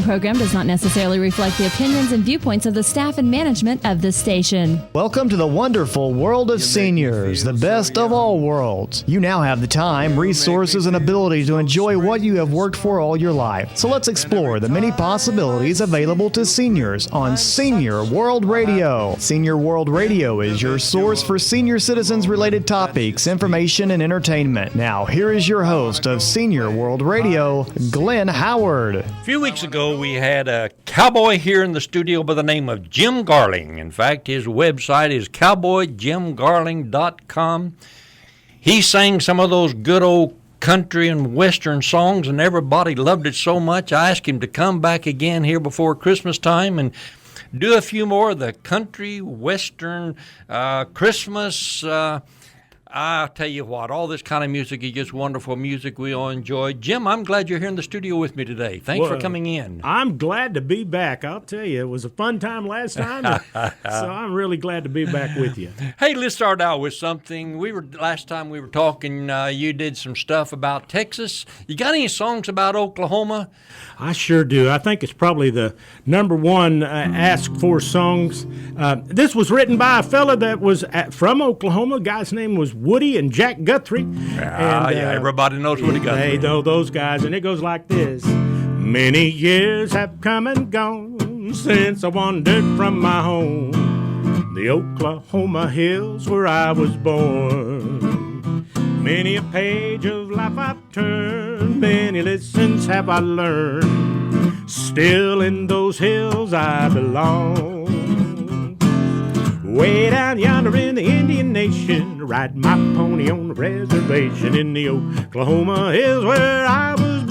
Program does not necessarily reflect the opinions and viewpoints of the staff and management of this station. Welcome to the wonderful world of seniors, the best of all worlds. You now have the time, resources, and ability to enjoy what you have worked for all your life. So let's explore the many possibilities available to seniors on Senior World Radio. Senior World Radio is your source for senior citizens-related topics, information, and entertainment. Now, here is your host of Senior World Radio, Glenn Howard. A few weeks ago, we had a cowboy here in the studio by the name of Jim Garling. In fact, his website is cowboyjimgarling.com. He sang some of those good old country and western songs, and everybody loved it so much, I asked him to come back again here before Christmas time and do a few more of the country, western, Christmas. I'll tell you what, all this kind of music is just wonderful music we all enjoy. Jim, I'm glad you're here in the studio with me today. Thanks for coming in. I'm glad to be back. I'll tell you, it was a fun time last time, so I'm really glad to be back with you. Hey, let's start out with something. Last time we were talking, you did some stuff about Texas. You got any songs about Oklahoma? I sure do. I think it's probably the number one asked for songs. This was written by a fella that was from Oklahoma. The guy's name was Woody and Jack Guthrie. Yeah, everybody knows Woody Guthrie. They know those guys, and it goes like this. Many years have come and gone since I wandered from my home, the Oklahoma hills where I was born. Many a page of life I've turned, many lessons have I learned. Still in those hills I belong. Way down yonder in the Indian Nation, ride my pony on the reservation in the Oklahoma hills where I was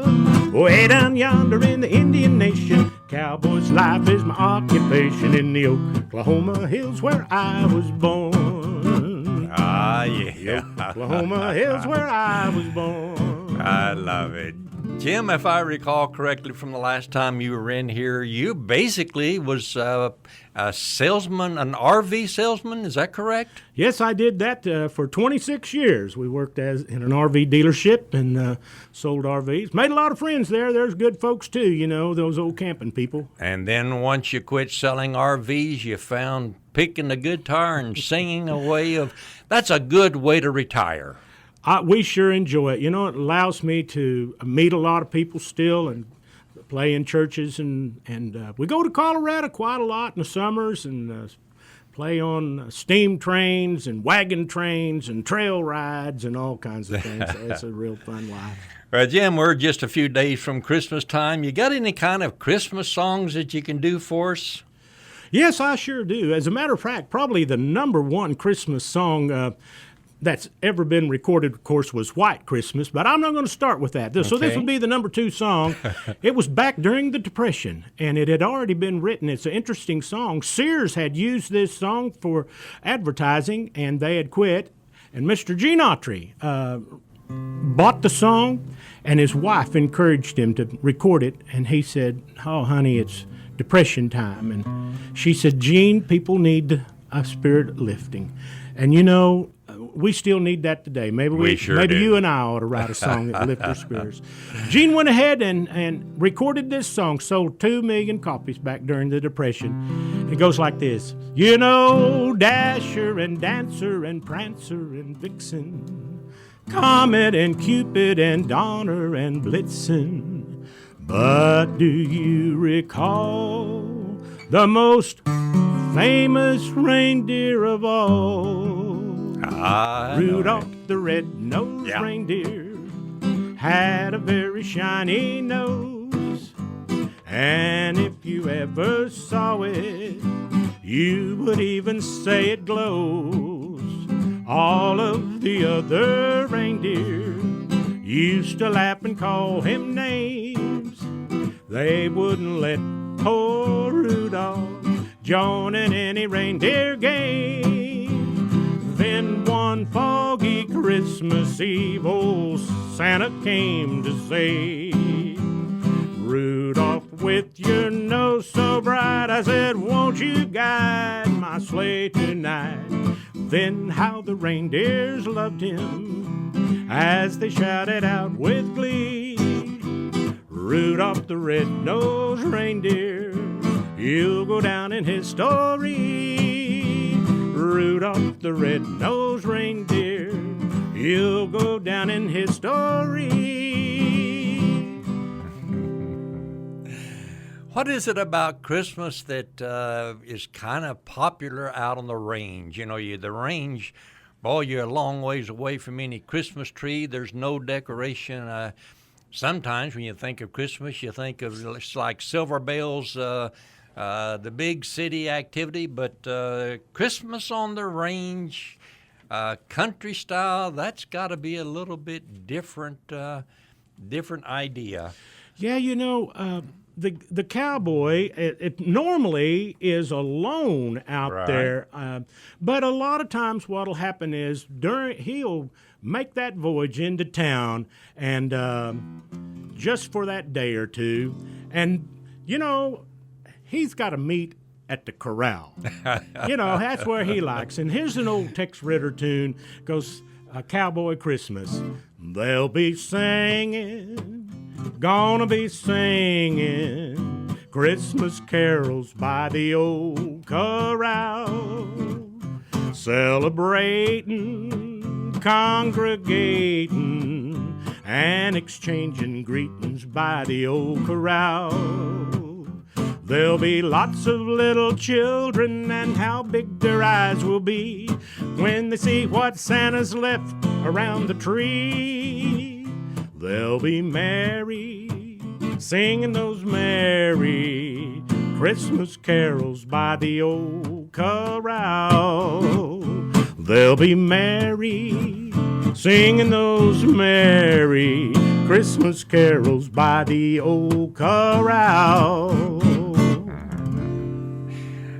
born. Way down yonder in the Indian Nation, cowboy's life is my occupation in the Oklahoma hills where I was born. Ah, yeah. Oklahoma hills where I was born. I love it. Jim, if I recall correctly from the last time you were in here, you basically was a salesman, an RV salesman. Is that correct? Yes, I did that for 26 years. We worked in an RV dealership and sold RVs. Made a lot of friends there. There's good folks, too, you know, those old camping people. And then once you quit selling RVs, you found picking the guitar and singing a way of – that's a good way to retire. We sure enjoy it. You know, it allows me to meet a lot of people still and play in churches. And we go to Colorado quite a lot in the summers and play on steam trains and wagon trains and trail rides and all kinds of things. So it's a real fun life. Well, Jim, we're just a few days from Christmas time. You got any kind of Christmas songs that you can do for us? Yes, I sure do. As a matter of fact, probably the number one Christmas song that's ever been recorded, of course, was White Christmas, but I'm not going to start with that. So this would be the number two song. It was back during the Depression, and it had already been written. It's an interesting song. Sears had used this song for advertising, and they had quit. And Mr. Gene Autry bought the song, and his wife encouraged him to record it, and he said, "Oh, honey, it's Depression time." And she said, "Gene, people need a spirit lifting." And, you know, we still need that today. Maybe you and I ought to write a song that lifts our spirits. Gene went ahead and recorded this song, sold 2 million copies back during the Depression. It goes like this. You know, Dasher and Dancer and Prancer and Vixen, Comet and Cupid and Donner and Blitzen. But do you recall the most famous reindeer of all? Rudolph the red-nosed reindeer had a very shiny nose, and if you ever saw it, you would even say it glows. All of the other reindeer used to laugh and call him names. They wouldn't let poor Rudolph join in any reindeer game. Then one foggy Christmas Eve, old Santa came to say, Rudolph, with your nose so bright, I said, won't you guide my sleigh tonight? Then how the reindeers loved him as they shouted out with glee, Rudolph the red-nosed reindeer, he'll go down in history. Rudolph the red-nosed reindeer, he'll go down in history. What is it about Christmas that is kind of popular out on the range? You know, the range, boy, you're a long ways away from any Christmas tree. There's no decoration. Sometimes when you think of Christmas, you think of it's like silver bells, the big city activity. But Christmas on the range, country style, that's got to be a little bit different idea. Yeah, you know, the cowboy, it normally is alone out there, but a lot of times what'll happen is he'll make that voyage into town and just for that day or two, and you know he's got to meet at the corral. You know, that's where he likes. And here's an old Tex Ritter tune, goes Cowboy Christmas. They'll be singing, gonna be singing Christmas carols by the old corral, celebrating, congregating, and exchanging greetings by the old corral. There'll be lots of little children, and how big their eyes will be when they see what Santa's left around the tree. They'll be merry, singing those merry Christmas carols by the old corral. They'll be merry, singing those merry Christmas carols by the old corral.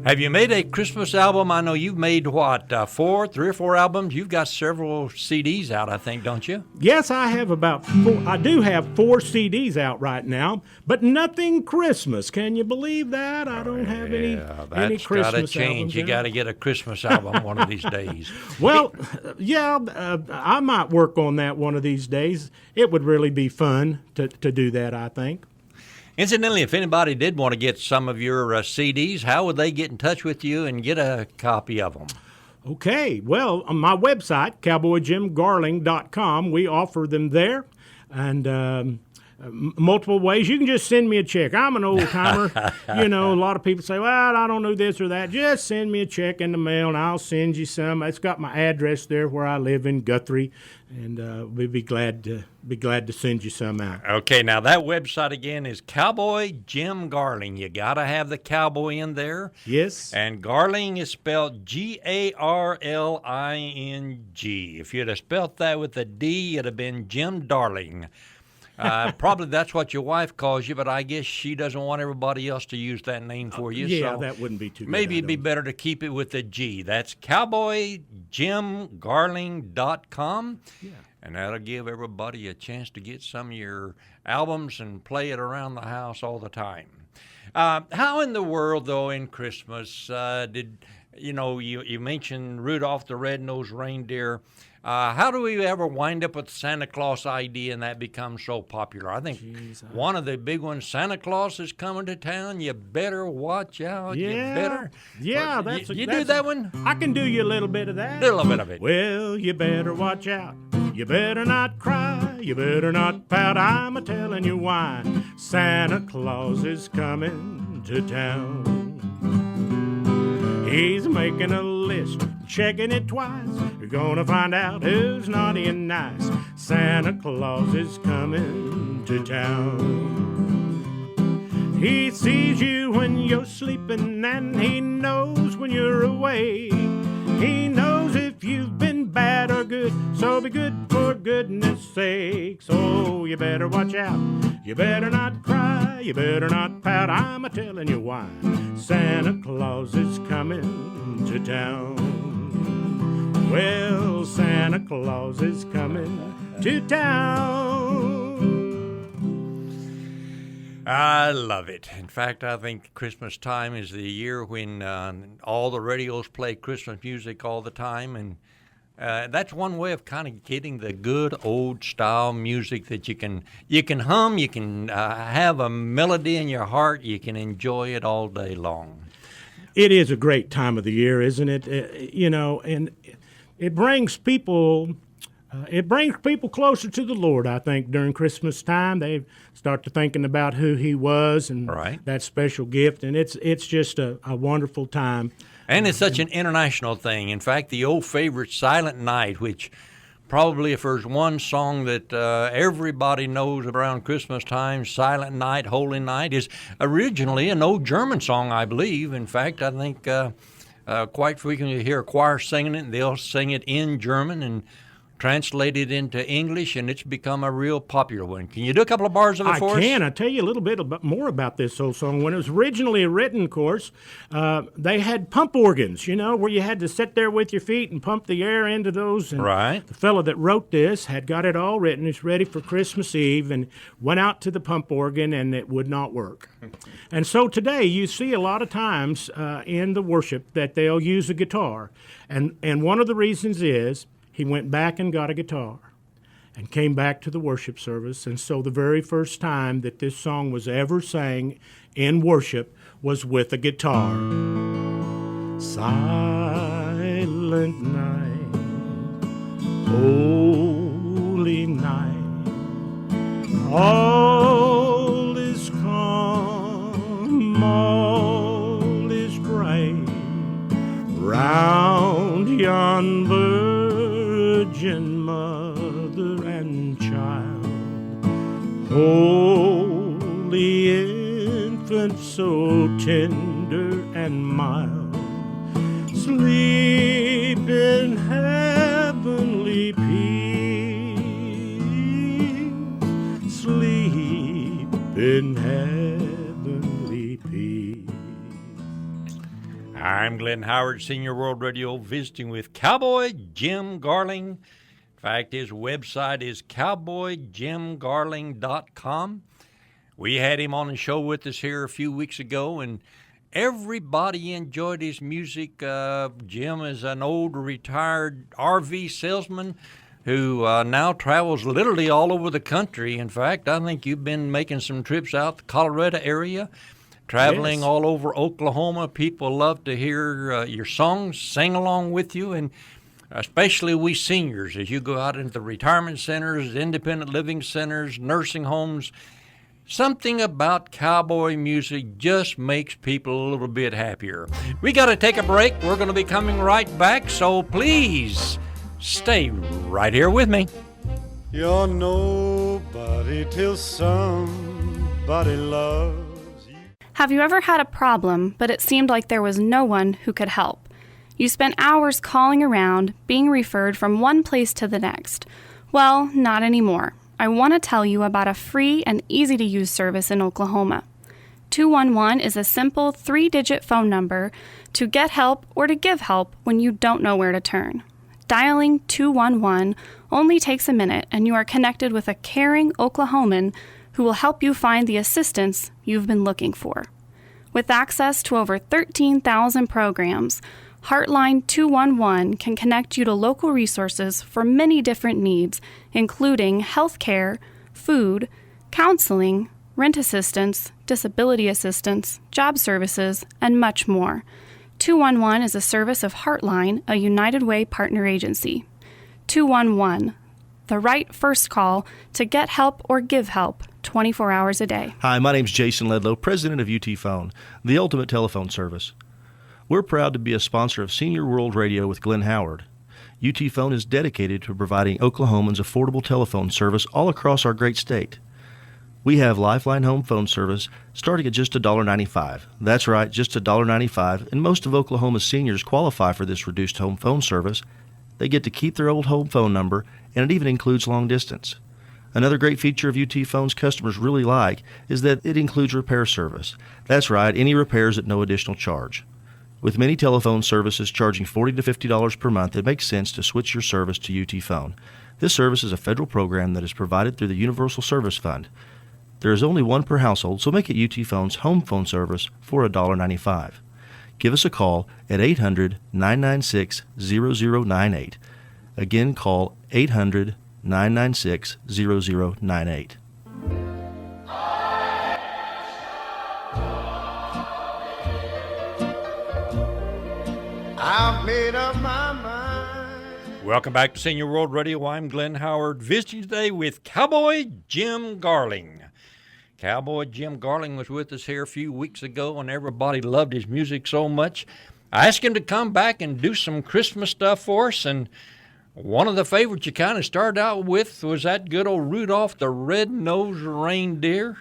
Have you made a Christmas album? I know you've made, what, 3 or 4 albums? You've got several CDs out, I think, don't you? Yes, I have about 4. I do have 4 CDs out right now, but nothing Christmas. Can you believe that? I don't have any Christmas gotta change. albums You out. got to get a Christmas album one of these days. Well, yeah, I might work on that one of these days. It would really be fun to do that, I think. Incidentally, if anybody did want to get some of your CDs, how would they get in touch with you and get a copy of them? Okay, well, on my website, cowboyjimgarling.com, we offer them there, and multiple ways. You can just send me a check. I'm an old-timer. You know, a lot of people say, well, I don't know this or that. Just send me a check in the mail, and I'll send you some. It's got my address there where I live in Guthrie, and we'd be glad to send you some out. Okay, now that website again is Cowboy Jim Garling. You got to have the cowboy in there. Yes. And Garling is spelled Garling. If you'd have spelled that with a D, it'd have been Jim Darling. Probably that's what your wife calls you, but I guess she doesn't want everybody else to use that name for you. Yeah, so that wouldn't be too good. maybe it'd be better to keep it with a G. That's cowboyjimgarling.com. Yeah. And that'll give everybody a chance to get some of your albums and play it around the house all the time. How in the world, though, in Christmas, you mentioned Rudolph the Red-Nosed Reindeer. How do we ever wind up with the Santa Claus idea and that becomes so popular? I think one of the big ones, Santa Claus is coming to town. You better watch out. Yeah. You better. Yeah, You do that one? I can do you a little bit of that. Do a little bit of it. Well, you better watch out. You better not cry. You better not pout. I'm a-telling you why. Santa Claus is coming to town. He's making a list, checking it twice. You're gonna find out who's naughty and nice. Santa Claus is coming to town. He sees you when you're sleeping, and he knows when you're awake. He knows if you've been bad or good, so be good for goodness sake. So you better watch out. You better not cry. You better not pout. I'm a-telling you why. Santa Claus is coming to town. Well, Santa Claus is coming to town. I love it. In fact, I think Christmas time is the year when all the radios play Christmas music all the time, and That's one way of kind of getting the good old style music that you can hum, you can have a melody in your heart, you can enjoy it all day long. It is a great time of the year, isn't it? And it brings people. It brings people closer to the Lord, I think, during Christmas time. They start to thinking about who He was and that special gift, and it's just a wonderful time. And it's such an international thing. In fact, the old favorite Silent Night, which probably if there's one song that everybody knows around Christmas time, Silent Night, Holy Night, is originally an old German song, I believe. In fact, I think quite frequently you hear a choir singing it, and they'll sing it in German and translate it into English, and it's become a real popular one. Can you do a couple of bars of it for us? I can. I'll tell you a little bit more about this old song. When it was originally written, of course, they had pump organs, where you had to sit there with your feet and pump the air into those. And the fellow that wrote this had got it all written. It's ready for Christmas Eve and went out to the pump organ, and it would not work. And so today you see a lot of times in the worship that they'll use a guitar. And one of the reasons is he went back and got a guitar and came back to the worship service. And so the very first time that this song was ever sang in worship was with a guitar. Silent night, holy night, all is calm, all is bright, round yon Virgin Mother and Child, holy infant, so tender and mild, sleep in heavenly peace, sleep in heavenly peace. I'm Glenn Howard, Senior World Radio, visiting with Cowboy Jim Garling. In fact, his website is cowboyjimgarling.com. We had him on the show with us here a few weeks ago, and everybody enjoyed his music. Jim is an old retired RV salesman who now travels literally all over the country. In fact, I think you've been making some trips out the Colorado area, traveling all over Oklahoma. People love to hear your songs, sing along with you, and especially we seniors, as you go out into the retirement centers, independent living centers, nursing homes. Something about cowboy music just makes people a little bit happier. We got to take a break. We're going to be coming right back, so please stay right here with me. You're nobody till somebody loves you. Have you ever had a problem, but it seemed like there was no one who could help? You spent hours calling around, being referred from one place to the next. Well, not anymore. I want to tell you about a free and easy-to-use service in Oklahoma. 211 is a simple 3-digit phone number to get help or to give help when you don't know where to turn. Dialing 211 only takes a minute, and you are connected with a caring Oklahoman who will help you find the assistance you've been looking for. With access to over 13,000 programs, Heartline 211 can connect you to local resources for many different needs, including health care, food, counseling, rent assistance, disability assistance, job services, and much more. 211 is a service of Heartline, a United Way partner agency. 211, the right first call to get help or give help 24 hours a day. Hi, my name's Jason Ledlow, president of UT Phone, the ultimate telephone service. We're proud to be a sponsor of Senior World Radio with Glenn Howard. UT Phone is dedicated to providing Oklahomans affordable telephone service all across our great state. We have Lifeline Home Phone service starting at just $1.95. That's right, just $1.95, and most of Oklahoma's seniors qualify for this reduced home phone service. They get to keep their old home phone number, and it even includes long distance. Another great feature of UT Phone's customers really like is that it includes repair service. That's right, any repairs at no additional charge. With many telephone services charging $40 to $50 per month, it makes sense to switch your service to UT Phone. This service is a federal program that is provided through the Universal Service Fund. There is only one per household, so make it UT Phone's home phone service for $1.95. Give us a call at 800-996-0098. Again, call 800-996-0098. I've made up my mind. Welcome back to Senior World Radio. I'm Glenn Howard, visiting today with Cowboy Jim Garling. Cowboy Jim Garling was with us here a few weeks ago, and everybody loved his music so much. I asked him to come back and do some Christmas stuff for us, and one of the favorites you kind of started out with was that good old Rudolph the Red-Nosed Reindeer,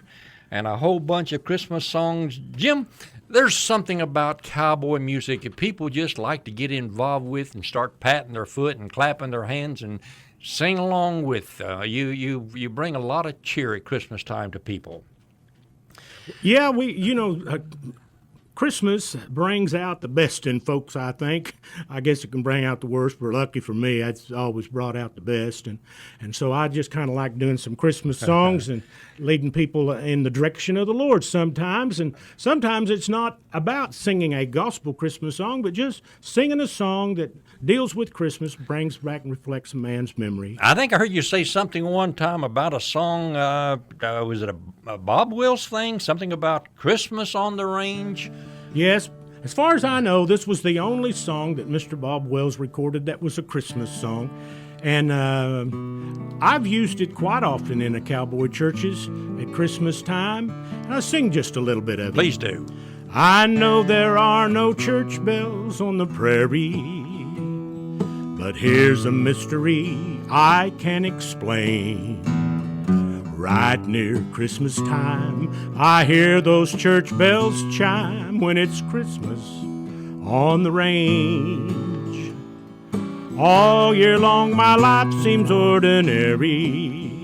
and a whole bunch of Christmas songs. Jim, there's something about cowboy music that people just like to get involved with and start patting their foot and clapping their hands and sing along with. You bring a lot of cheer at Christmas time to people. Yeah, Christmas brings out the best in folks, I think. I guess it can bring out the worst, but lucky for me, it's always brought out the best. And so I just kind of like doing some Christmas songs and leading people in the direction of the Lord sometimes. And sometimes it's not about singing a gospel Christmas song, but just singing a song that deals with Christmas, brings back and reflects a man's memory. I think I heard you say something one time about a song, was it a Bob Wills thing? Something about Christmas on the range? Yes. As far as I know, this was the only song that Mr. Bob Wills recorded that was a Christmas song. And I've used it quite often in the cowboy churches at Christmas time. And I sing just a little bit of it. Please do. I know there are no church bells on the prairie, but here's a mystery I can explain. Right near Christmas time, I hear those church bells chime when it's Christmas on the range. All year long my life seems ordinary.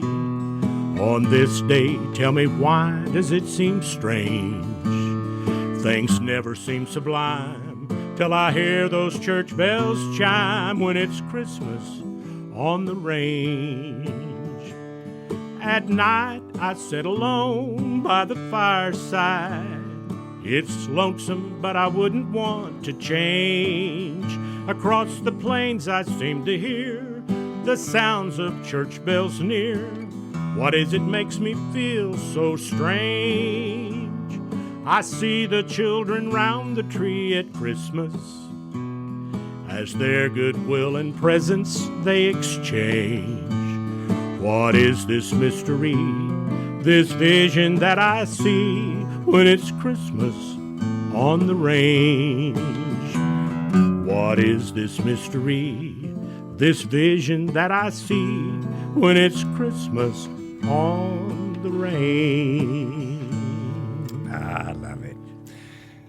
On this day, tell me, why does it seem strange? Things never seem sublime till I hear those church bells chime when it's Christmas on the range. At night I sit alone by the fireside. It's lonesome, but I wouldn't want to change. Across the plains I seem to hear the sounds of church bells near. What is it makes me feel so strange? I see the children round the tree at Christmas, as their goodwill and presents they exchange. What is this mystery, this vision that I see when it's Christmas on the range? What is this mystery, this vision that I see when it's Christmas on the range? I love it.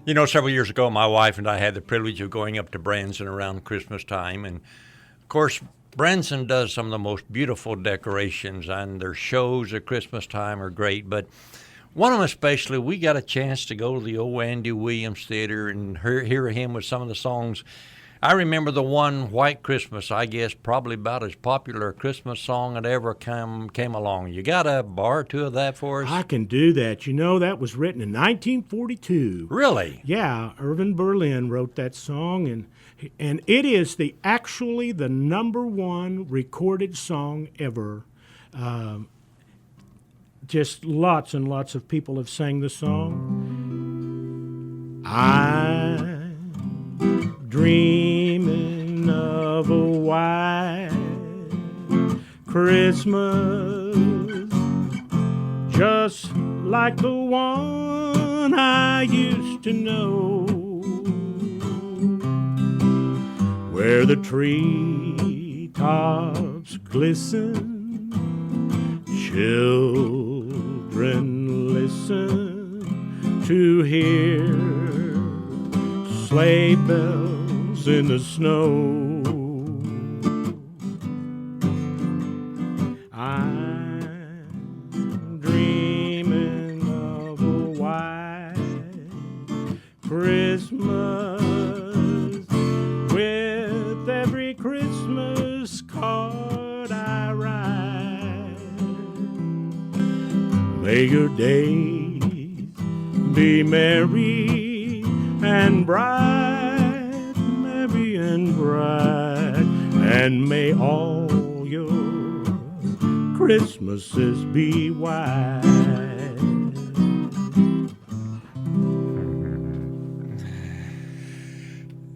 You know, several years ago, my wife and I had the privilege of going up to Branson around Christmas time, and of course, Branson does some of the most beautiful decorations, and their shows at Christmas time are great. But one of them especially, we got a chance to go to the old Andy Williams Theater and hear him with some of the songs. I remember the one, White Christmas, I guess probably about as popular a Christmas song that ever came along. You got a bar or two of that for us? I can do that. You know, that was written in 1942. Really? Yeah, Irving Berlin wrote that song, and it is actually the number one recorded song ever. Just lots and lots of people have sang the song. I'm dreaming of a white Christmas, just like the one I used to know, where the tree tops glisten, children listen to hear sleigh bells in the snow. I'm dreaming of a white Christmas, with every Christmas card I write. May your days be merry and bright, merry and bright, and may all your Christmases be white.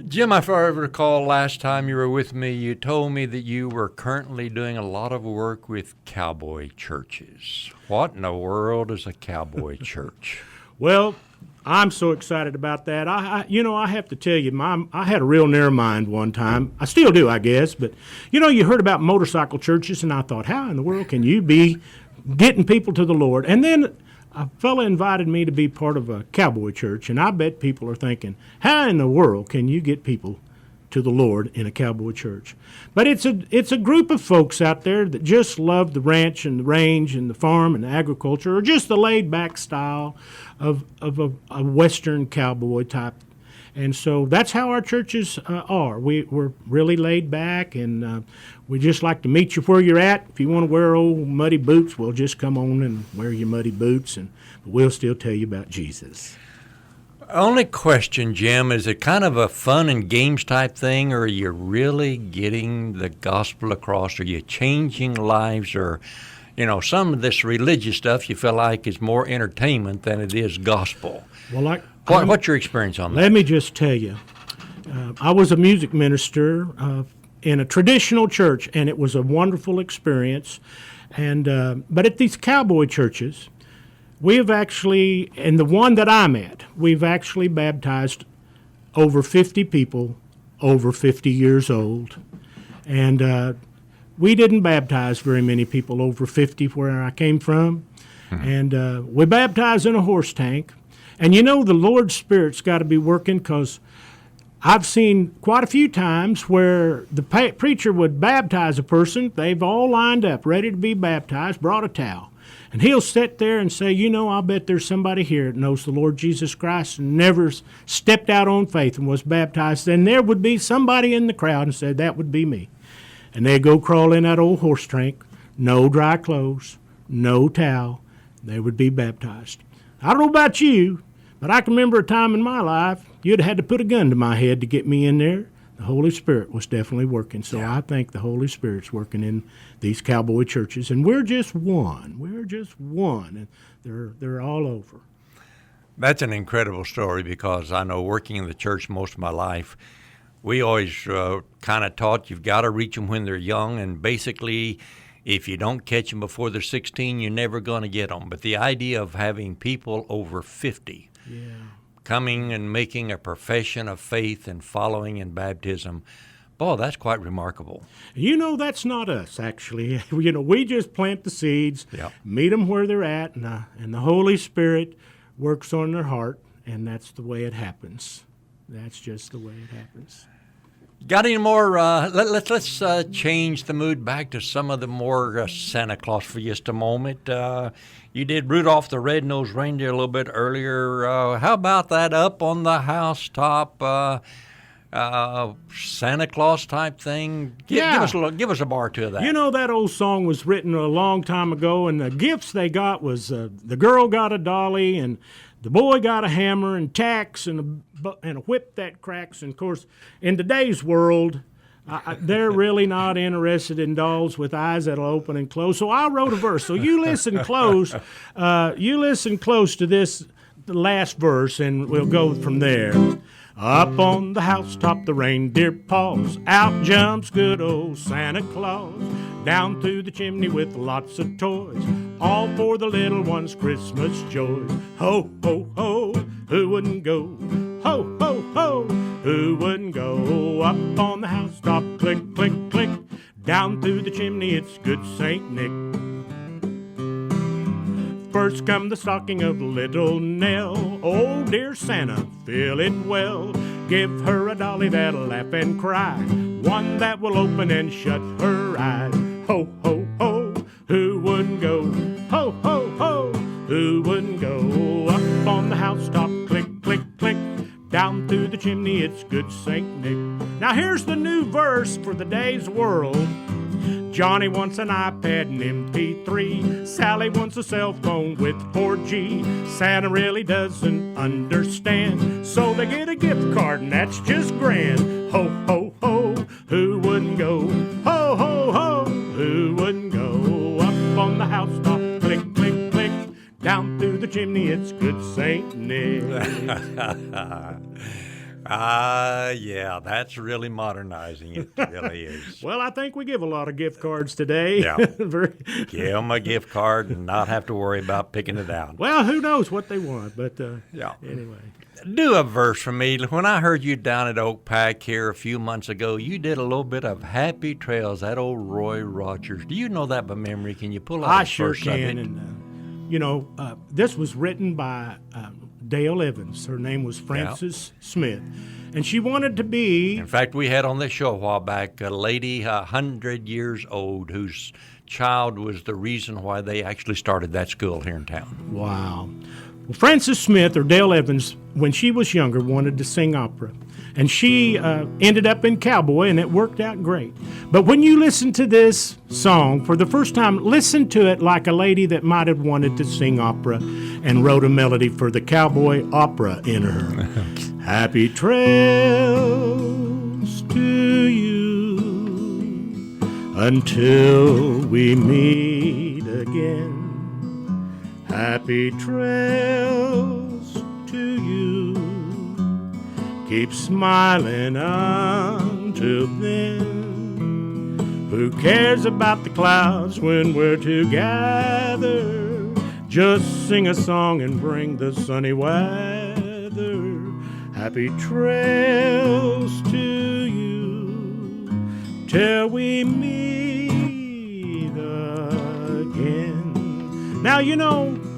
Jim, if I ever recall last time you were with me, you told me that you were currently doing a lot of work with cowboy churches. What in the world is a cowboy church? Well, I'm so excited about that. I have to tell you, I had a real narrow mind one time. I still do, I guess. But, you heard about motorcycle churches, and I thought, how in the world can you be getting people to the Lord? And then a fella invited me to be part of a cowboy church, and I bet people are thinking, how in the world can you get people to the Lord in a cowboy church? But it's a group of folks out there that just love the ranch and the range and the farm and the agriculture, or just the laid-back style of a Western cowboy type. And so that's how our churches are. We're really laid back, and we just like to meet you where you're at. If you want to wear old muddy boots, we'll just come on and wear your muddy boots, and we'll still tell you about Jesus. Only question, Jim, is it kind of a fun and games type thing, or are you really getting the gospel across? Are you changing lives, or, some of this religious stuff you feel like is more entertainment than it is gospel? Well, what's your experience on that? Let me just tell you, I was a music minister in a traditional church, and it was a wonderful experience. And but at these cowboy churches, we have actually, and the one that I'm at, we've actually baptized over 50 people over 50 years old. And we didn't baptize very many people over 50 where I came from. And we baptized in a horse tank. And the Lord's Spirit's got to be working, because I've seen quite a few times where the preacher would baptize a person. They've all lined up, ready to be baptized, brought a towel. And he'll sit there and say, I'll bet there's somebody here that knows the Lord Jesus Christ and never stepped out on faith and was baptized. And there would be somebody in the crowd and said, that would be me. And they'd go crawl in that old horse tank, no dry clothes, no towel. They would be baptized. I don't know about you, but I can remember a time in my life you'd have had to put a gun to my head to get me in there. The Holy Spirit was definitely working. So I think the Holy Spirit's working in these cowboy churches, and we're just one. We're just one, and they're all over. That's an incredible story, because I know, working in the church most of my life, we always kind of taught you've got to reach them when they're young, and basically if you don't catch them before they're 16, you're never going to get them. But the idea of having people over 50 coming and making a profession of faith and following in baptism, boy, that's quite remarkable. That's not us, actually. We just plant the seeds, meet them where they're at, and the Holy Spirit works on their heart, and that's the way it happens. That's just the way it happens. Got any more? Let's change the mood back to some of the more Santa Claus for just a moment. You did Rudolph the Red-Nosed Reindeer a little bit earlier. How about that up on the housetop Santa Claus type thing? Give us a bar or two of that. That old song was written a long time ago, and the gifts they got was the girl got a dolly, and the boy got a hammer and tacks and a whip that cracks. And, of course, in today's world, they're really not interested in dolls with eyes that'll open and close. So I wrote a verse. So you listen close. You listen close to this last verse, and we'll go from there. Up on the housetop the reindeer paws, out jumps good old Santa Claus, down through the chimney with lots of toys, all for the little ones' Christmas joys. Ho, ho, ho, who wouldn't go? Ho, ho, ho, who wouldn't go? Up on the housetop, click, click, click, down through the chimney it's good Saint Nick. First come the stocking of little Nell. Oh, dear Santa, fill it well. Give her a dolly that'll laugh and cry, one that will open and shut her eyes. Ho, ho, ho, who wouldn't go? Ho, ho, ho, who wouldn't go? Up on the housetop, click, click, click, down through the chimney it's good Saint Nick. Now here's the new verse for the day's world. Johnny wants an iPad and MP3. Sally wants a cell phone with 4G. Santa really doesn't understand, so they get a gift card and that's just grand. Ho, ho, ho, who wouldn't go? it's good Saint Nick. Yeah, that's really modernizing it. It really is. Well, I think we give a lot of gift cards today. Yeah. Give them a gift card and not have to worry about picking it out. Well, who knows what they want, but Yeah. anyway. Do a verse for me. When I heard you down at Oak Pack here a few months ago, you did a little bit of Happy Trails, that old Roy Rogers. Do you know that by memory? Can you pull out I a sure verse of can. it? And, this was written by Dale Evans. Her name was Frances Smith. And she wanted to be... In fact, we had on this show a while back a lady 100 years old whose child was the reason why they actually started that school here in town. Wow. Well, Frances Smith, or Dale Evans, when she was younger, wanted to sing opera. And she ended up in Cowboy, and it worked out great. But when you listen to this song for the first time, listen to it like a lady that might have wanted to sing opera and wrote a melody for the Cowboy opera in her. Happy trails to you until we meet again. Happy trails to you. Keep smiling until then. Who cares about the clouds when we're together? Just sing a song and bring the sunny weather. Happy trails to you till we meet again. Now,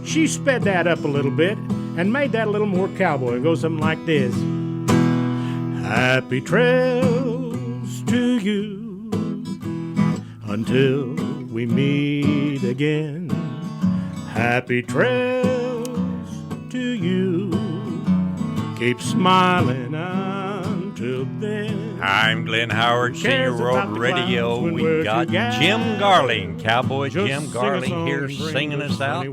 she sped that up a little bit and made that a little more cowboy. It goes something like this. Happy trails to you until we meet again. Happy trails to you. Keep smiling until then. I'm Glenn Howard, Senior World Radio. We got Jim Garling, Cowboy Jim Garling here singing us out.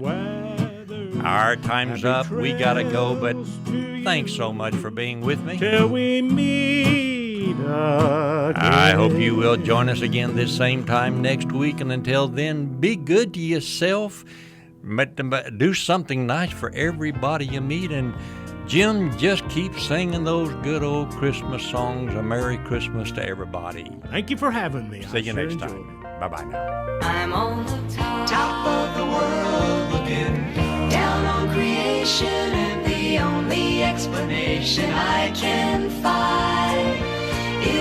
Our time's up. We gotta go, but thanks so much for being with me. Till we meet again. I hope you will join us again this same time next week. And until then, be good to yourself. Do something nice for everybody you meet. And Jim, just keep singing those good old Christmas songs. A Merry Christmas to everybody. Thank you for having me. See you next time. Bye-bye now. I'm on the top of the world looking down on creation, and the only explanation I can find